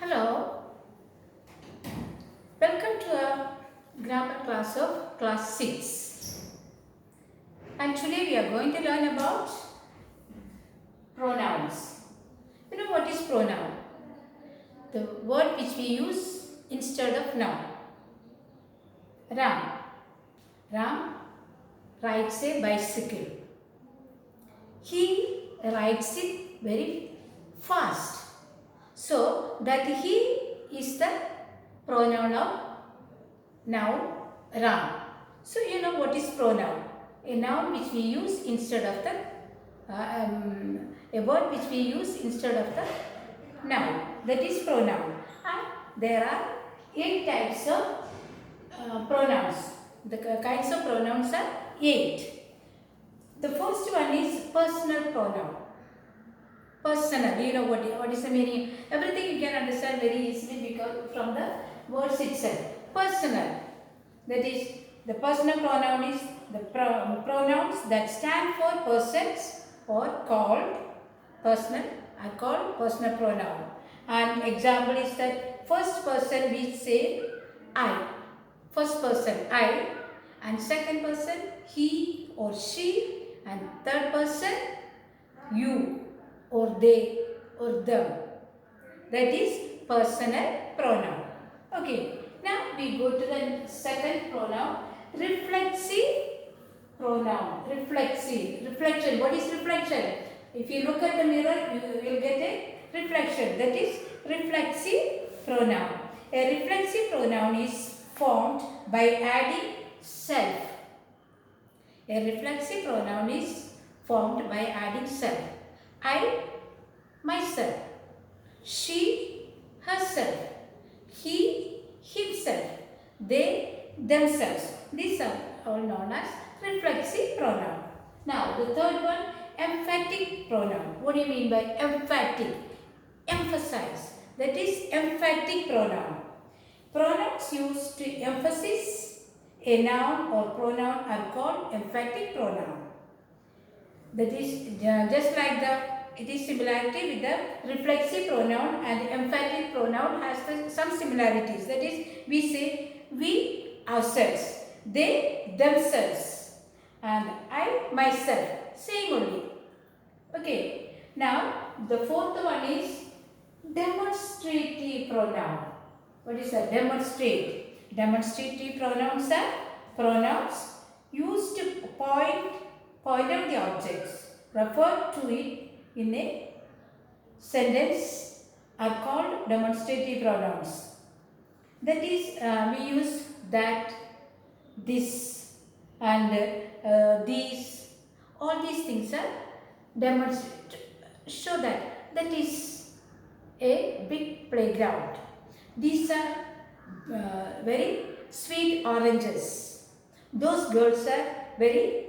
Hello, welcome to a grammar class of class 6. And today we are going to learn about pronouns. You know what is pronoun? The word which we use instead of noun. Ram. Ram rides a bicycle. He rides it very fast. So that he is the pronoun of noun Ram. So you know what is pronoun? A noun which we use instead of the a word which we use instead of the noun. That is pronoun. And there are 8 types of pronouns. The kinds of pronouns are 8. The first one is personal pronoun. Personal, you know what is the meaning? Everything you can understand very easily because from the words itself. Personal, that is the personal pronoun is the pronouns that stand for persons or called personal are called personal pronoun. And example is that first person we say I, first person I, and second person he or she, and third person you or they or them. That is personal pronoun. Okay, now we go to the second pronoun, reflexive pronoun. Reflexive, reflection. What is reflection? If you look at the mirror, you will get a reflection. That is reflexive pronoun. A reflexive pronoun is formed by adding self. A reflexive pronoun is formed by adding self. I, myself. She, herself. He, himself. They, themselves. These are all known as reflexive pronoun. Now, the third one, emphatic pronoun. What do you mean by emphatic? Emphasize. That is emphatic pronoun. Pronouns used to emphasize a noun or pronoun are called emphatic pronoun. That is just like it is similarity with the reflexive pronoun, and the emphatic pronoun has some similarities. That is, we say we ourselves, they themselves, and I myself. Same only. Okay. Now the fourth one is demonstrative pronoun. What is that? Demonstrate. Demonstrative pronouns are pronouns used to point out the objects, refer to it in a sentence are called demonstrative pronouns. That is, we use that, this, and these. All these things are demonstrate. Show that is a big playground. These are very sweet oranges. Those girls are very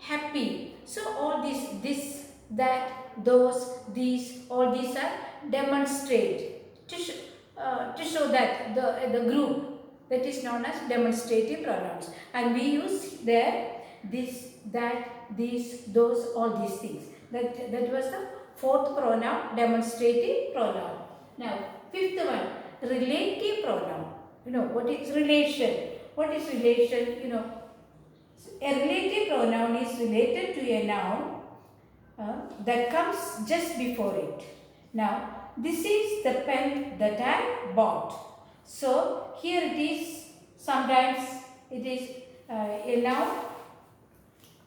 happy. So all this, that, those, these, all these are demonstrate to show that the group, that is known as demonstrative pronouns. And we use there this, that, these, those, all these things. That was the fourth pronoun, demonstrative pronoun. Now fifth one, relative pronoun. You know what is relation? What is relation? You know, a relative pronoun is related to a noun that comes just before it. Now, this is the pen that I bought. So, here it is, sometimes it is a noun.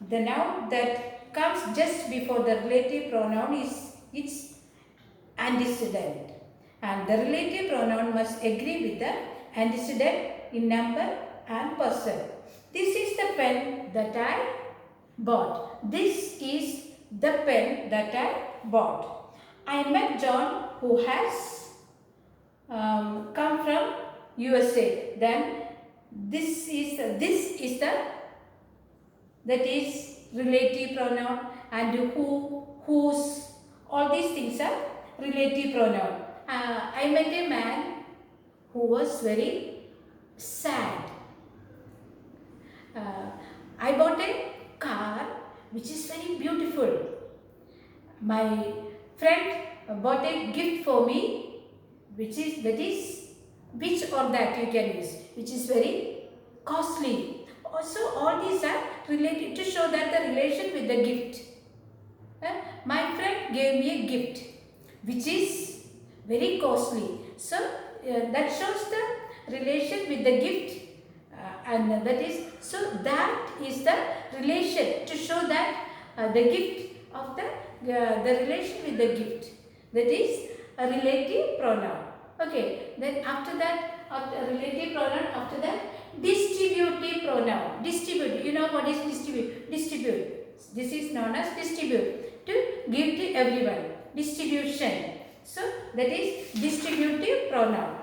The noun that comes just before the relative pronoun is its antecedent. And the relative pronoun must agree with the antecedent in number and person. This is the pen that I bought. This is the pen that I bought. I met John, who has come from USA. Then this is the that is relative pronoun, and who, whose, all these things are relative pronoun. I met a man who was very sad. I bought a car which is very beautiful. My friend bought a gift for me that is which or that you can use, which is very costly. Also, all these are related to show that the relation with the gift. My friend gave me a gift which is very costly. So, that shows the relation with the gift, and that is, so that is the relation to show that the gift of the relation with the gift, that is a relative pronoun. Okay, then after that, after relative pronoun, after that distributive pronoun. Distribute, you know what is distribute? Distribute, this is known as distribute, to give to everyone, distribution. So that is distributive pronoun.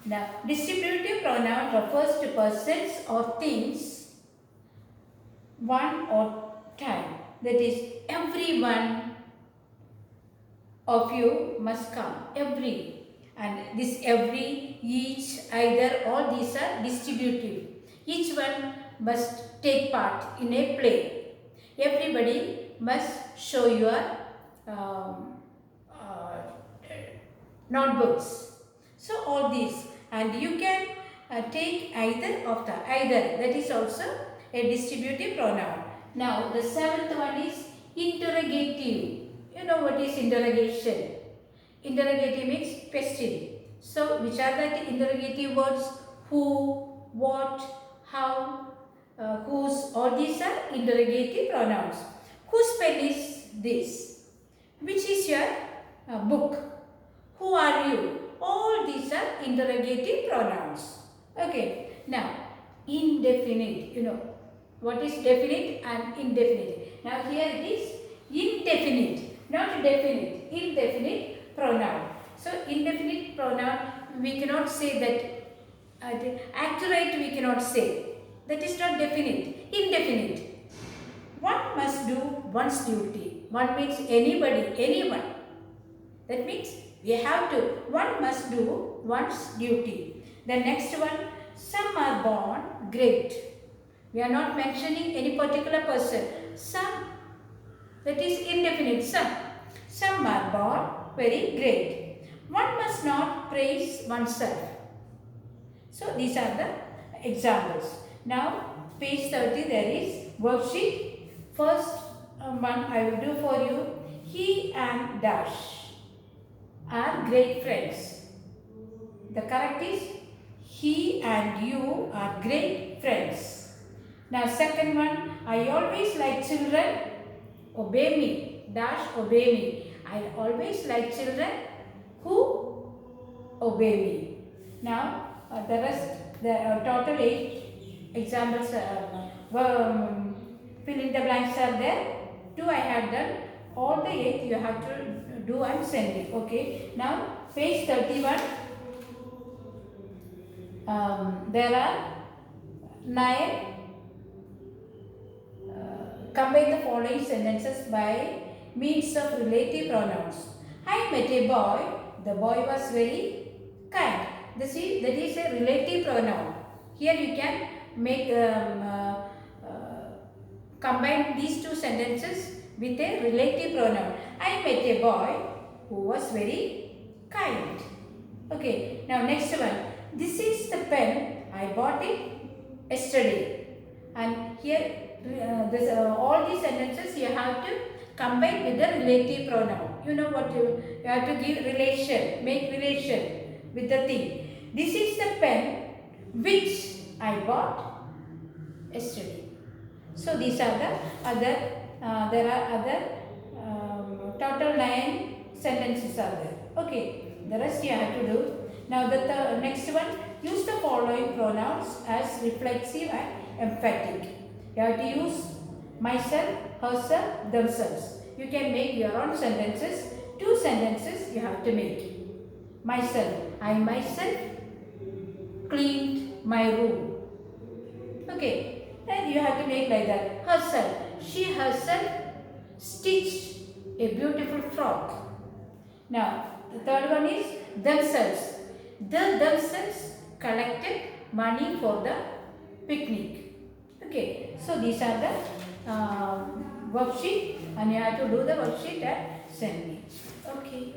Now, distributive pronoun refers to persons or things one or time. That is, everyone of you must come. Every. And this every, each, either, all these are distributive. Each one must take part in a play. Everybody must show your notebooks. So all these, and you can take either of the, either, that is also a distributive pronoun. Now the seventh one is interrogative. You know what is interrogation? Interrogative means question. So which are the interrogative words? Who, what, how, whose, all these are interrogative pronouns. Whose pen is this? Which is your book? Who are you? All these are interrogative pronouns. Okay. Now, indefinite. You know what is definite and indefinite. Now here it is indefinite, not definite. Indefinite pronoun. So indefinite pronoun, we cannot say that accurate. We cannot say that is not definite. Indefinite. One must do one's duty. One means anybody, anyone. That means we have to, one must do one's duty. The next one, some are born great. We are not mentioning any particular person. Some, that is indefinite, some. Some are born very great. One must not praise oneself. So these are the examples. Now page 30 there is worksheet. First one I will do for you. He and dash are great friends. The correct is he and you are great friends. Now second one, I always like children, obey me, dash obey me. I always like children who obey me. Now the rest, the total 8 examples, fill in the blanks are there. 2 I have done. All the 8 you have to do and send it. Okay. Now page 31. There are 9. Combine the following sentences by means of relative pronouns. I met a boy. The boy was very kind. That is a relative pronoun. Here you can make combine these two sentences with a relative pronoun. I met a boy who was very kind. Okay. Now next one. This is the pen. I bought it yesterday. And here all these sentences you have to combine with the relative pronoun. You know what you have to give relation, make relation with the thing. This is the pen which I bought yesterday. So these are the other, there are other total 9 sentences are there. Okay, the rest you have to do. Now the next one, use the following pronouns as reflexive and emphatic. You have to use myself, herself, themselves. You can make your own sentences. 2 sentences you have to make. Myself, I myself cleaned my room. Okay, then you have to make like that. Herself, she herself stitched a beautiful frock. Now, the third one is themselves. The themselves collected money for the picnic. Okay, so these are the worksheet, and you have to do the worksheet and send me. Okay.